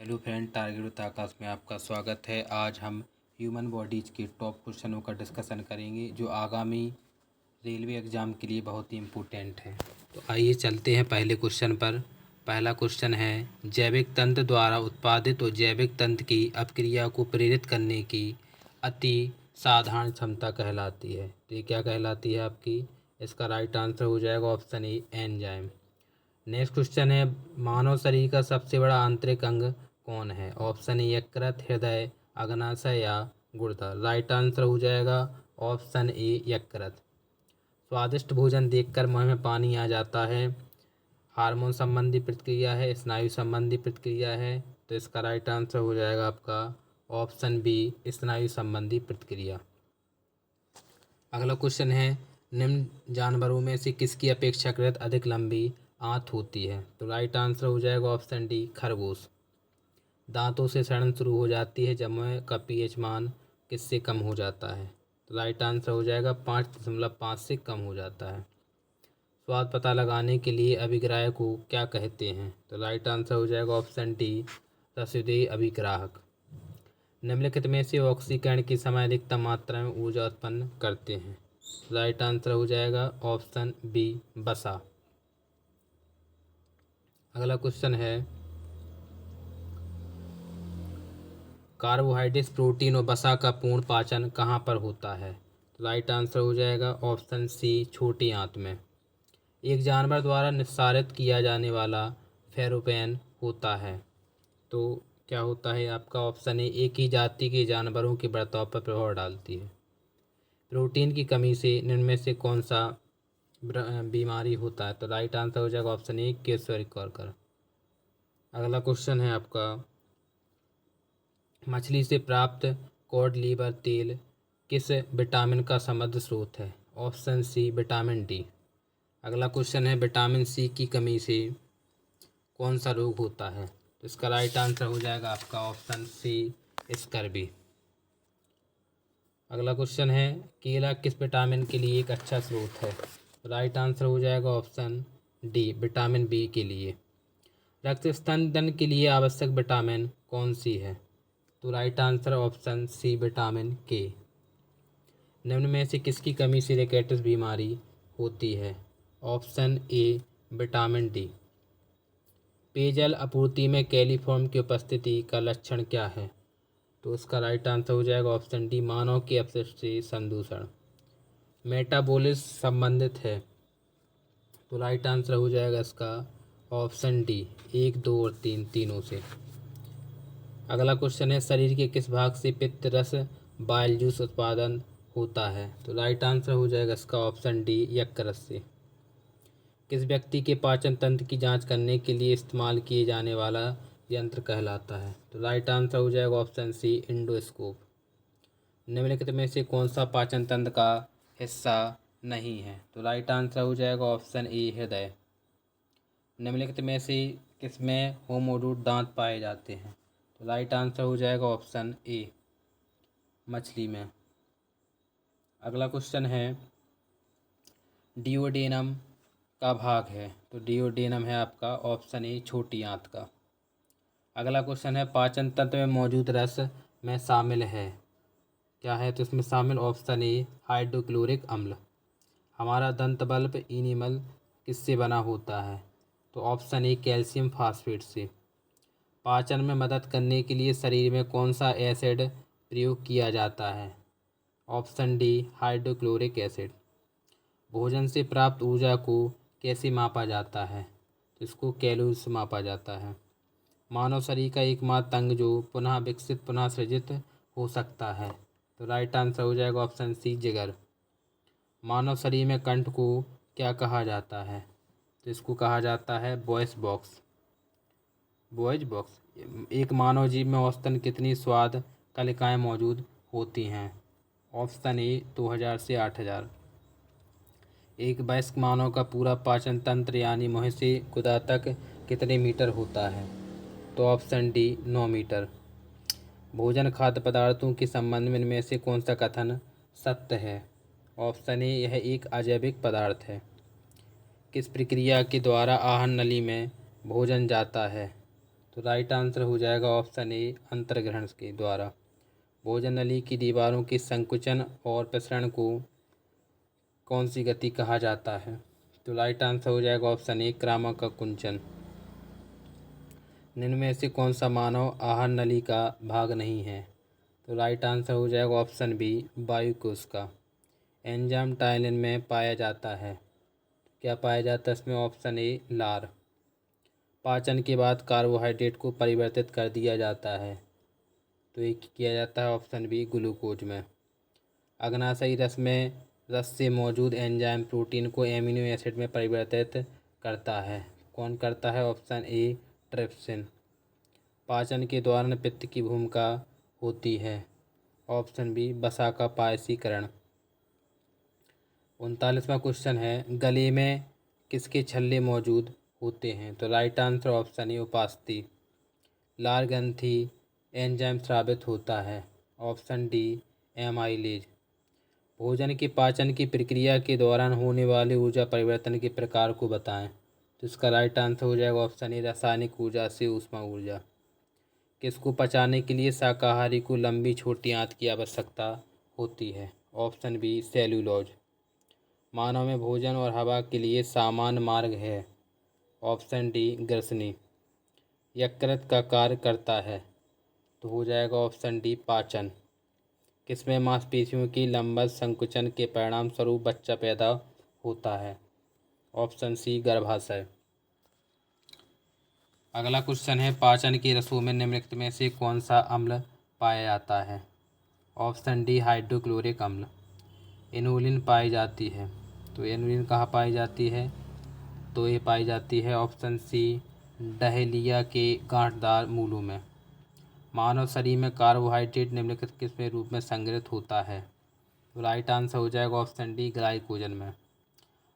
Hello friend, target with आकाश में आपका स्वागत है। आज हम ह्यूमन बॉडीज़ के टॉप क्वेश्चनों का डिस्कशन करेंगे जो आगामी रेलवे एग्ज़ाम के लिए बहुत ही इम्पोर्टेंट है। तो आइए चलते हैं पहले क्वेश्चन पर। पहला क्वेश्चन है, जैविक तंत्र द्वारा उत्पादित और जैविक तंत्र की अपक्रिया को प्रेरित करने की अति साधारण क्षमता कहलाती है। तो ये क्या कहलाती है आपकी? इसका राइट आंसर हो जाएगा option A, enzyme. Next question है, मानव शरीर का सबसे बड़ा आंतरिक अंग कौन है? ऑप्शन ए यकृत, हृदय, अग्नाशय या गुर्दा। राइट आंसर हो जाएगा ऑप्शन ए यकृत। स्वादिष्ट भोजन देखकर मुंह में पानी आ जाता है, हार्मोन संबंधी प्रतिक्रिया है, स्नायु संबंधी प्रतिक्रिया है। तो इसका राइट आंसर हो जाएगा आपका ऑप्शन बी, स्नायु संबंधी प्रतिक्रिया। अगला क्वेश्चन है, निम्न जानवरों में से किसकी अपेक्षाकृत अधिक लंबी आंत होती है? तो राइट आंसर हो जाएगा ऑप्शन डी, खरगोश। दांतों से सड़न शुरू हो जाती है जब मुंह का पीएच मान किससे कम हो जाता है? तो राइट आंसर हो जाएगा 5.5 से कम हो जाता है। स्वाद पता लगाने के लिए अभिग्राह्य को क्या कहते हैं? तो राइट आंसर हो जाएगा ऑप्शन डी, रसोई अभिग्राहक। निम्नलिखित में से ऑक्सीकरण के समय अधिकतम मात्रा में ऊर्जा उत्पन्न करते हैं? राइट आंसर हो जाएगा ऑप्शन बी, वसा। अगला क्वेश्चन है, कार्बोहाइड्रेट, प्रोटीन और वसा का पूर्ण पाचन कहाँ पर होता है? तो राइट आंसर हो जाएगा ऑप्शन सी, छोटी आंत में। एक जानवर द्वारा निस्सारित किया जाने वाला फेरोपेन होता है, तो क्या होता है आपका? ऑप्शन ए, एक ही जाति के जानवरों के बर्ताव पर प्रभाव डालती है। प्रोटीन की कमी से निम्न में से कौन सा बीमारी होता है? तो राइट आंसर हो जाएगा ऑप्शन ए, क्वेश्चनकर। अगला क्वेश्चन है आपका, मछली से प्राप्त कॉड लीवर तेल किस विटामिन का समृद्ध स्रोत है? Option C, vitamin D. अगला क्वेश्चन है, विटामिन सी की कमी से कौन सा रोग होता है? तो इसका राइट आंसर हो जाएगा आपका ऑप्शन सी, स्कर्वी। अगला क्वेश्चन है, केला किस विटामिन के लिए एक अच्छा स्रोत है? राइट आंसर हो जाएगा ऑप्शन डी, विटामिन बी के लिए। रक्त स्तंभन के लिए आवश्यक विटामिन कौन सी है? तो right answer option C, vitamin K. निम्न में से किसकी कमी से रिकेट्स बीमारी होती है? Option A, vitamin D. पेयजल आपूर्ति में कैल्शियम की उपस्थिति का लक्षण क्या है? तो इसका राइट आंसर हो जाएगा ऑप्शन डी, मानव के अपशिष्ट से संदूषण। मेटाबॉलिज्म संबंधित है, तो राइट आंसर हो जाएगा इसका ऑप्शन डी, 1, 2 और 3 तीनों से। अगला क्वेश्चन है, शरीर के किस भाग से पित्त रस बाइल जूस उत्पादन होता है? तो राइट आंसर हो जाएगा इसका ऑप्शन डी, यकृत से। किस व्यक्ति के पाचन तंत्र की जांच करने के लिए इस्तेमाल किए जाने वाला यंत्र कहलाता है? तो राइट आंसर हो जाएगा ऑप्शन सी, इंडोस्कोप। निम्नलिखित में से कौन सा पाचन तंत्र का हिस्सा नहीं है? तो राइट आंसर हो जाएगा ऑप्शन ए, हृदय। निम्नलिखित में से किसमें होमोडूट दांत पाए जाते हैं? तो राइट आंसर हो जाएगा ऑप्शन ए, मछली में। अगला क्वेश्चन है, डिओडेनम का भाग है? तो डिओडेनम है आपका ऑप्शन ए, छोटी आंत का। अगला क्वेश्चन है, पाचन तंत्र में मौजूद रस में शामिल है क्या है? तो इसमें शामिल ऑप्शन ए, हाइड्रोक्लोरिक अम्ल। हमारा दंत बल्ब इनेमल किससे बना होता है? तो ऑप्शन ए, कैल्शियम फास्फेट से। पाचन में मदद करने के लिए शरीर में कौन सा एसिड प्रयोग किया जाता है? Option D, hydrochloric acid. भोजन से प्राप्त ऊर्जा को कैसे मापा जाता है? तो इसको कैलोरी से मापा जाता है। मानव शरीर का एकमात्र अंग जो पुनः विकसित पुनः सृजित हो सकता है? तो राइट आंसर हो जाएगा ऑप्शन सी, जिगर। मानव शरीर में कंठ को क्या कहा जाता है? तो इसको कहा जाता है वॉइस बॉक्स। Voice box. एक मानव जीव में औसतन कितनी स्वाद कलिकाएँ मौजूद होती हैं? ऑप्शन ए, 2000 से 8000। एक वयस्क मानव का पूरा पाचन तंत्र यानी मुंह से गुदा तक कितने मीटर होता है? तो ऑप्शन डी, 9 मीटर। भोजन खाद्य पदार्थों के संबंध में इनमें से कौन सा कथन सत्य है? ऑप्शन ए, यह एक अजैविक पदार्थ है। किस प्रक्रिया के द्वारा आहार नली में भोजन जाता है? तो राइट आंसर हो जाएगा ऑप्शन ए अंतर्ग्रहण के द्वारा। भोजन नली की दीवारों के संकुचन और प्रसरण को कौन सी गति कहा जाता है? तो राइट आंसर हो जाएगा ऑप्शन ए क्रामक कुंचन। निम्न में से कौन सा मानव आहार नली का भाग नहीं है? तो राइट आंसर हो जाएगा ऑप्शन बी वायुकोश का। एंजाइम टाइलिन में पाया जाता है, क्या पाया जाता है इसमें? ऑप्शन ए लार। पाचन के बाद कार्बोहाइड्रेट को परिवर्तित कर दिया जाता है, तो ये किया जाता है ऑप्शन बी ग्लूकोज में। अग्नाशयी रस से मौजूद एंजाइम प्रोटीन को एमिनो एसिड में परिवर्तित करता है, कौन करता है? Option A trypsin. पाचन के दौरान पित्त की भूमिका होती है, ऑप्शन बी वसा का पायसीकरण। 39वां क्वेश्चन है, गले में किसके छल्ले मौजूद होते हैं? तो राइट आंसर ऑप्शन ए उपास्थि। लार ग्रंथि एंजाइम स्रावित होता है, ऑप्शन डी एमाइलेज। भोजन के पाचन की प्रक्रिया के दौरान होने वाले ऊर्जा परिवर्तन के प्रकार को बताएं। तो इसका राइट आंसर हो जाएगा ऑप्शन ए रासायनिक ऊर्जा से ऊष्मा ऊर्जा। किसको पचाने के लिए शाकाहारी को लंबी छोटी आंत की आवश्यकता होती है? Option B cellulose. मानव में भोजन और हवा के लिए सामान्य मार्ग है, ऑप्शन डी ग्रसनी। यकृत का कार्य करता है, तो हो जाएगा ऑप्शन डी पाचन। किसमें मांसपेशियों की लंबवत संकुचन के परिणाम स्वरूप बच्चा पैदा होता है? ऑप्शन सी गर्भाशय। अगला क्वेश्चन है, पाचन की रसों में निम्नलिखित में से कौन सा अम्ल पाया जाता है? ऑप्शन डी हाइड्रोक्लोरिक अम्ल। इनुलिन पाई जाती है, तो इनुलिन कहाँ पाई जाती है? तो ये पाई जाती है ऑप्शन सी डहेलिया के गांठदार मूलों में। मानव शरीर में कार्बोहाइड्रेट निम्नलिखित किसमें रूप में संग्रहित होता है? तो राइट आंसर हो जाएगा ऑप्शन डी ग्लाइकोजन में।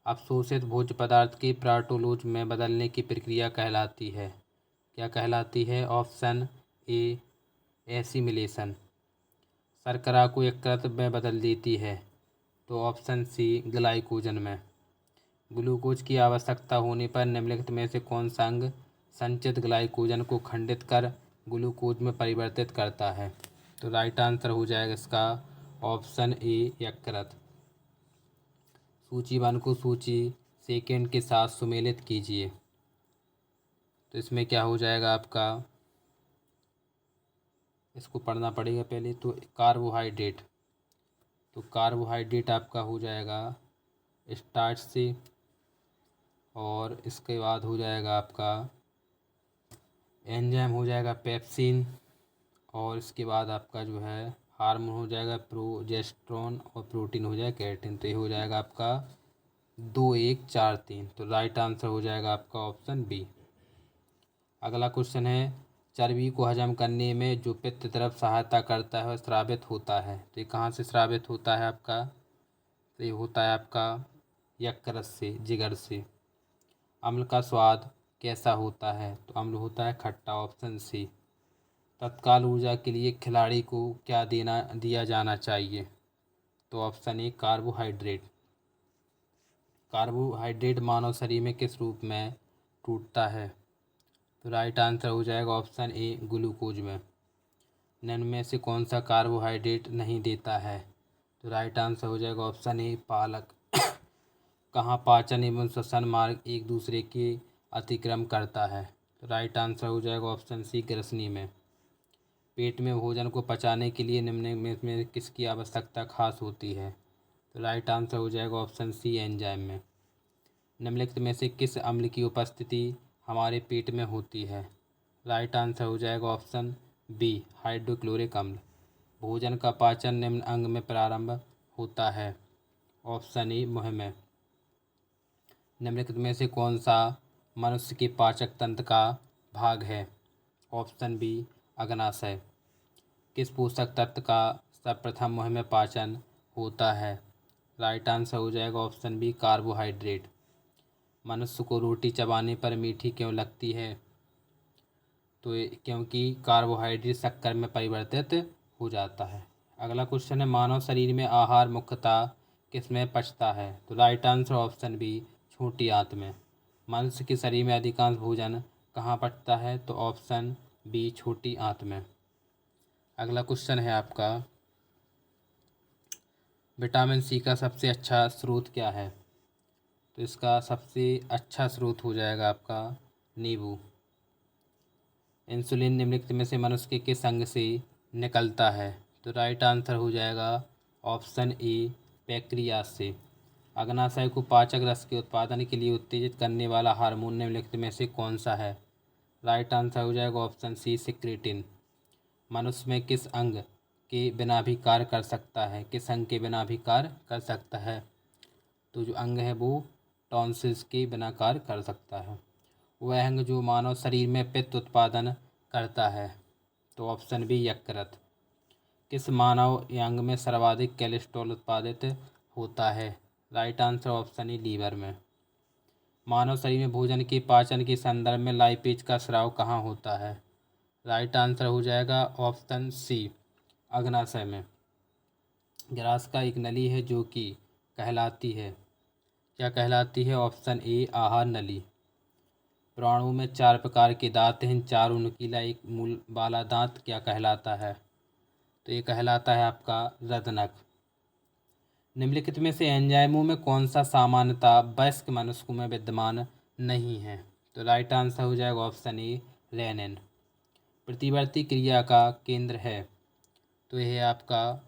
अवशोषित भोज्य पदार्थ की प्रोटीलोज में बदलने की प्रक्रिया कहलाती है, क्या कहलाती है? Option A assimilation. शर्करा को यकृत में बदल देती है, तो ऑप्शन सी ग्लाइकोजन में। ग्लूकोज की आवश्यकता होने पर निम्नलिखित में से कौन सा अंग संचित ग्लाइकोजन को खंडित कर ग्लूकोज में परिवर्तित करता है? तो राइट आंसर हो जाएगा इसका ऑप्शन ए यकृत। सूची 1 को सूची सेकेंड के साथ सुमेलित कीजिए। तो इसमें क्या हो जाएगा आपका, इसको पढ़ना पड़ेगा पहले। तो कार्बोहाइड्रेट, तो कार्बोहाइड्रेट आपका हो जाएगा स्टार्च से, और इसके बाद हो जाएगा आपका एंजाइम हो जाएगा पेप्सिन, और इसके बाद आपका जो है हार्मोन हो जाएगा प्रोजेस्टेरोन, और प्रोटीन हो जाएगा केराटिन। तो ये हो जाएगा आपका 2 1 4 3। तो राइट आंसर हो जाएगा आपका ऑप्शन बी। अगला क्वेश्चन है, चर्बी को हजम करने में जो पित्त द्रव सहायता करता है वह स्रावित होता है, तो ये कहाँ से स्रावित होता है आपका? तो ये होता है आपका यकृत से, जिगर से। अम्ल का स्वाद कैसा होता है? तो अम्ल होता है खट्टा, ऑप्शन सी। तत्काल ऊर्जा के लिए खिलाड़ी को क्या दिया जाना चाहिए? तो ऑप्शन ए कार्बोहाइड्रेट। कार्बोहाइड्रेट मानव शरीर में किस रूप में टूटता है? तो राइट आंसर हो जाएगा ऑप्शन ए ग्लूकोज में। निम्न में से कौन सा कार्बोहाइड्रेट नहीं देता है? तो राइट आंसर हो जाएगा ऑप्शन ए पालक। कहाँ पाचन एवं श्वसन मार्ग एक दूसरे के अतिक्रम करता है? तो राइट आंसर हो जाएगा ऑप्शन सी ग्रसनी में। पेट में भोजन को पचाने के लिए निम्न में किसकी आवश्यकता खास होती है? तो राइट आंसर हो जाएगा ऑप्शन सी एंजाइम में। निम्नलिखित में से किस अम्ल की उपस्थिति हमारे पेट में होती है? राइट आंसर हो जाएगा ऑप्शन बी हाइड्रोक्लोरिक अम्ल। भोजन का पाचन निम्न अंग में प्रारंभ होता है, ऑप्शन ए मुंह में। निम्नलिखित में से कौन सा मनुष्य के पाचक तंत्र का भाग है? ऑप्शन बी अग्नाशय। किस पोषक तत्व का सर्वप्रथम मुंह में पाचन होता है? राइट आंसर हो जाएगा ऑप्शन बी कार्बोहाइड्रेट। मनुष्य को रोटी चबाने पर मीठी क्यों लगती है? तो क्योंकि कार्बोहाइड्रेट शक्कर में परिवर्तित हो जाता है। अगला क्वेश्चन है, मानव शरीर में आहार मुख्यतः किस में पचता है? तो राइट आंसर ऑप्शन बी छोटी आंत में। मनुष्य के शरीर में अधिकांश भोजन कहाँ पड़ता है? तो ऑप्शन बी छोटी आंत में। अगला क्वेश्चन है आपका, विटामिन सी का सबसे अच्छा स्रोत क्या है? तो इसका सबसे अच्छा स्रोत हो जाएगा आपका नींबू। इंसुलिन निम्नलिखित में से मनुष्य के किस अंग से निकलता है? तो राइट आंसर हो जाएगा ऑप्शन ए पैक्रियास से। अग्नाशय को पाचक रस के उत्पादन के लिए उत्तेजित करने वाला हार्मोन निम्नलिखित में से कौन सा है? राइट आंसर हो जाएगा ऑप्शन सी सिक्रेटिन। मनुष्य में किस अंग के बिना भी कार्य कर सकता है? किस अंग के बिना भी कार्य कर सकता है? तो जो अंग है वो टॉन्सिल्स के बिना कार्य कर सकता है। वह अंग जो मानव शरीर में पित्त उत्पादन करता है। तो ऑप्शन बी यकृत। किस मानव अंग में सर्वाधिक कोलेस्ट्रॉल उत्पादित होता है? Right answer option E liver में। मानव शरीर में भोजन के पाचन के संदर्भ में लाइपेज का स्राव कहाँ होता है? राइट आंसर हो जाएगा ऑप्शन सी अग्नाशय में। ग्रास का एक नली है जो कि कहलाती है, क्या कहलाती है? ऑप्शन ए आहार नली। प्राणियों में 4 प्रकार के दांत हैं, चारों नुकीला एक मूल वाला दांत क्या कहलाता है? तो ये कहलाता है आपका रदनक। निम्नलिखित में से एंजाइमों में कौन सा सामान्यतः वयस्क मनुष्यों में विद्यमान नहीं है? तो राइट आंसर हो जाएगा ऑप्शन ए रेनिन। प्रतिवर्ती क्रिया का केंद्र है, तो यह है आपका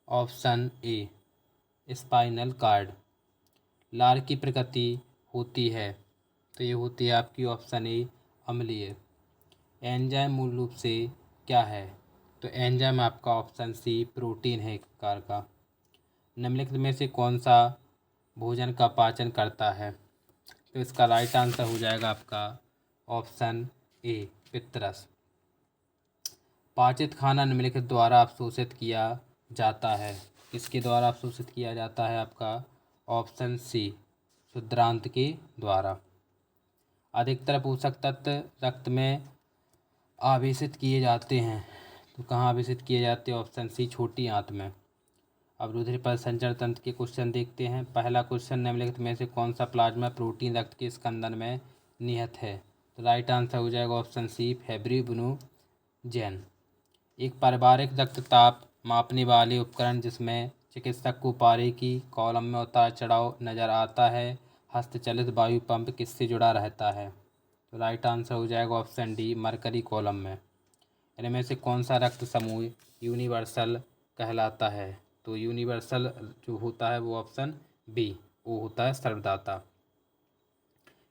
ऑप्शन ए स्पाइनल कार्ड। लार की प्रकृति होती है, तो ये होती है आपकी ऑप्शन ए अम्लीय। एंजाइम मूल रूप से क्या है? तो एंजाइम आपका ऑप्शन सी प्रोटीन है एक प्रकार का। निम्नलिखित में से कौन सा भोजन का पाचन करता है? तो इसका राइट आंसर हो जाएगा आपका ऑप्शन ए पित्तरस। पाचित खाना निम्नलिखित द्वारा अवशोषित किया जाता है, किसके द्वारा अवशोषित किया जाता है? आपका ऑप्शन सी क्षुद्रांत के द्वारा। अधिकतर पोषक तत्व रक्त में आवेशित किए जाते हैं, तो कहाँ आवेशित किए जाते हैं? ऑप्शन सी छोटी आंत में। अब रुधिर परिसंचरण तंत्र के क्वेश्चन देखते हैं। पहला क्वेश्चन, निम्नलिखित में से कौन सा प्लाज्मा प्रोटीन रक्त के स्कंदन में निहित है? तो राइट आंसर हो जाएगा ऑप्शन सी फेब्रिब्नुजेन। एक पारिवारिक रक्तचाप मापने वाले उपकरण जिसमें चिकित्सक को पारे की कॉलम में उतार चढ़ाव नजर आता है, हस्तचलित वायु पंप किससे जुड़ा रहता है? तो राइट आंसर हो जाएगा ऑप्शन डी मरकरी कॉलम में। इनमें से कौन सा रक्त समूह यूनिवर्सल कहलाता है? तो यूनिवर्सल जो होता है वो ऑप्शन बी वो होता है सर्वदाता।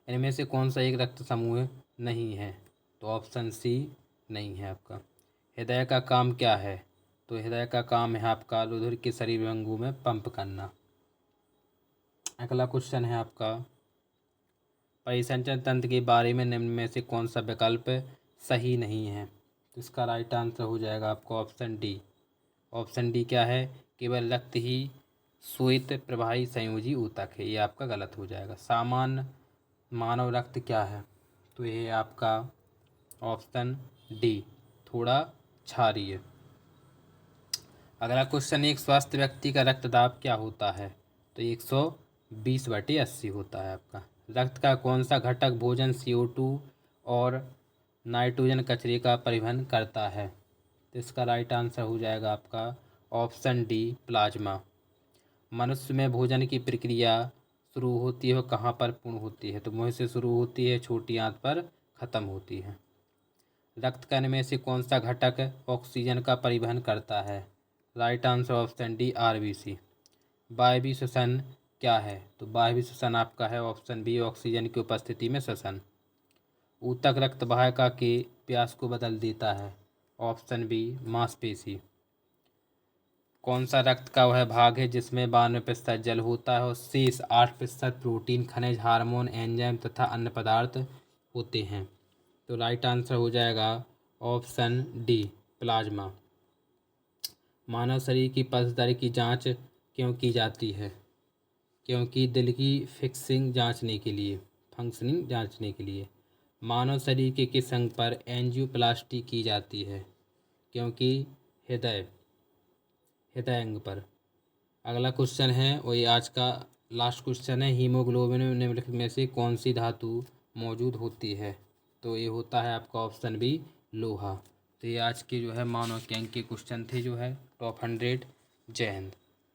इनमें से कौन सा एक रक्त समूह नहीं है? तो ऑप्शन सी नहीं है आपका। हृदय का काम क्या है? तो हृदय का काम है आपका रुधिर के शरीर अंगों में पंप करना। अगला क्वेश्चन है आपका, परिसंचरण तंत्र के बारे में निम्न में से कौन सा विकल्प सही नहीं है? तो इसका राइट आंसर हो जाएगा आपका ऑप्शन डी। ऑप्शन डी क्या है? केवल रक्त ही श्वेत प्रवाही संयोजी ऊतक है, ये आपका गलत हो जाएगा। सामान्य मानव रक्त क्या है? तो ये है आपका ऑप्शन डी थोड़ा क्षारीय। अगला क्वेश्चन, एक स्वस्थ व्यक्ति का रक्तदाब क्या होता है? तो 120/80 होता है आपका। रक्त का कौन सा घटक भोजन CO2 और नाइट्रोजन कचरे का परिवहन करता है? तो इसका राइट आंसर हो जाएगा आपका ऑप्शन डी प्लाज्मा। मनुष्य में भोजन की प्रक्रिया शुरू होती है और कहाँ पर पूर्ण होती है? तो मुंह से शुरू होती है, छोटी आंत पर ख़त्म होती है। रक्त कण में से कौन सा घटक ऑक्सीजन का परिवहन करता है? Right answer option D RBC। वायवीय श्वसन क्या है? तो वायवीय श्वसन आपका है ऑप्शन बी ऑक्सीजन की उपस्थिति में श्वसन। ऊतक रक्त वाहिका के व्यास को बदल देता है, ऑप्शन बी मांसपेशी। कौन सा रक्त का वह भाग है जिसमें 92% जल होता है और शेष 8% प्रोटीन, खनिज, हार्मोन, एंजाइम तथा अन्य पदार्थ होते हैं? तो राइट आंसर हो जाएगा ऑप्शन डी प्लाज्मा। मानव शरीर की पल्स दर की जांच क्यों की जाती है? क्योंकि दिल की फंक्शनिंग जांचने के लिए। मानव शरीर के किस अंग पर एंजियोप्लास्टी की जाती है? क्योंकि हृदय अंग पर। अगला क्वेश्चन है वही आज का लास्ट क्वेश्चन है, हीमोग्लोबिन में निम्नलिखित में से कौन सी धातु मौजूद होती है? तो ये होता है आपका ऑप्शन बी लोहा। तो ये आज के जो है मानव अंक के क्वेश्चन थे जो है टॉप 100। जय हिंद।